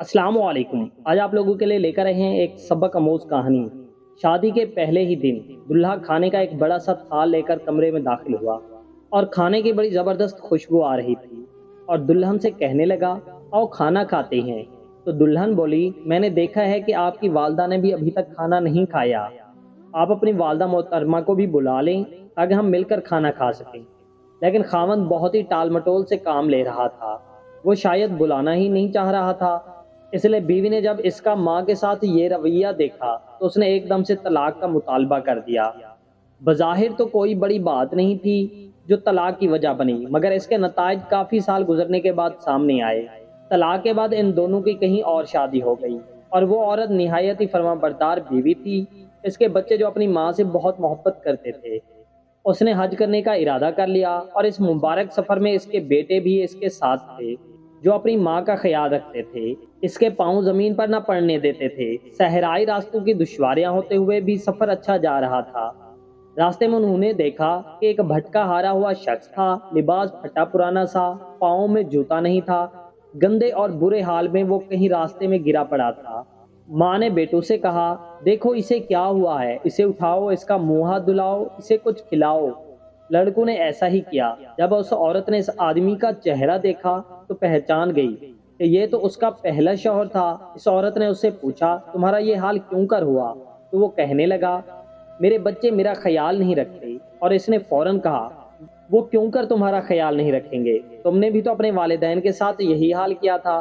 अस्सलाम वालेकुम। आज आप लोगों के लिए लेकर आए हैं एक सबक आमोज कहानी। शादी के पहले ही दिन दुल्हा खाने का एक बड़ा सा थाल लेकर कमरे में दाखिल हुआ और खाने की बड़ी ज़बरदस्त खुशबू आ रही थी और दुल्हन से कहने लगा, आओ खाना खाते हैं। तो दुल्हन बोली, मैंने देखा है कि आपकी वालदा ने भी अभी तक खाना नहीं खाया। आप अपनी वालदा मोहतरमा को भी बुला लें ताकि हम मिलकर खाना खा सकें। लेकिन खावंद बहुत ही टाल मटोल से काम ले रहा था। वो शायद बुलाना ही नहीं चाह रहा था। इसलिए बीवी ने जब इसका माँ के साथ ये रवैया देखा तो उसने एकदम से तलाक का मुतालबा कर दिया। बज़ाहिर तो कोई बड़ी बात नहीं थी जो तलाक की वजह बनी, मगर इसके नतायज काफ़ी साल गुजरने के बाद सामने आए। तलाक के बाद इन दोनों की कहीं और शादी हो गई और वो औरत निहायत ही फरमाबरदार बीवी थी। इसके बच्चे जो अपनी माँ से बहुत मोहब्बत करते थे। उसने हज करने का इरादा कर लिया और इस मुबारक सफ़र में इसके बेटे भी इसके साथ थे जो अपनी माँ का ख्याल रखते थे। इसके पाँव ज़मीन पर न पड़ने देते थे। सहराई रास्तों की दुश्वारियाँ होते हुए भी सफ़र अच्छा जा रहा था। रास्ते में उन्होंने देखा कि एक भटका हारा हुआ शख्स था। लिबास फटा पुराना सा, पाँव में जूता नहीं था। गंदे और बुरे हाल में वो कहीं रास्ते में गिरा पड़ा था। माँ ने बेटों से कहा, देखो इसे क्या हुआ है, इसे उठाओ, इसका मुंह हाथ धुलाओ, इसे कुछ खिलाओ। लड़कों ने ऐसा ही किया। जब उस औरत ने इस आदमी का चेहरा देखा तो पहचान गई कि ये तो उसका पहला शौहर था। इस औरत ने उससे पूछा, तुम्हारा ये हाल क्यों कर हुआ? तो वो कहने लगा, मेरे बच्चे मेरा ख्याल नहीं रखते। और इसने फौरन कहा, वो क्यों कर तुम्हारा ख्याल नहीं रखेंगे? तुमने भी तो अपने वालिदैन के साथ यही हाल किया था।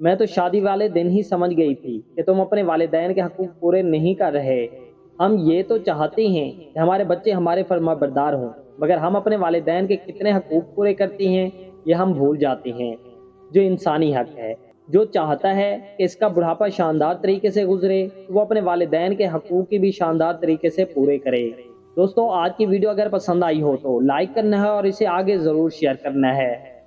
मैं तो शादी वाले दिन ही समझ गई थी कि तुम अपने वालिदैन के हकूक पूरे नहीं कर रहे। हम ये तो चाहते हैं कि हमारे बच्चे हमारे फरमाबरदार हों, मगर हम अपने वालिदैन के कितने हकूक पूरे करते हैं ये हम भूल जाते हैं। जो इंसानी हक है, जो चाहता है कि इसका बुढ़ापा शानदार तरीके से गुजरे, तो वो अपने वालिदैन के हकूक की भी शानदार तरीके से पूरे करे। दोस्तों, आज की वीडियो अगर पसंद आई हो तो लाइक करना है और इसे आगे ज़रूर शेयर करना है।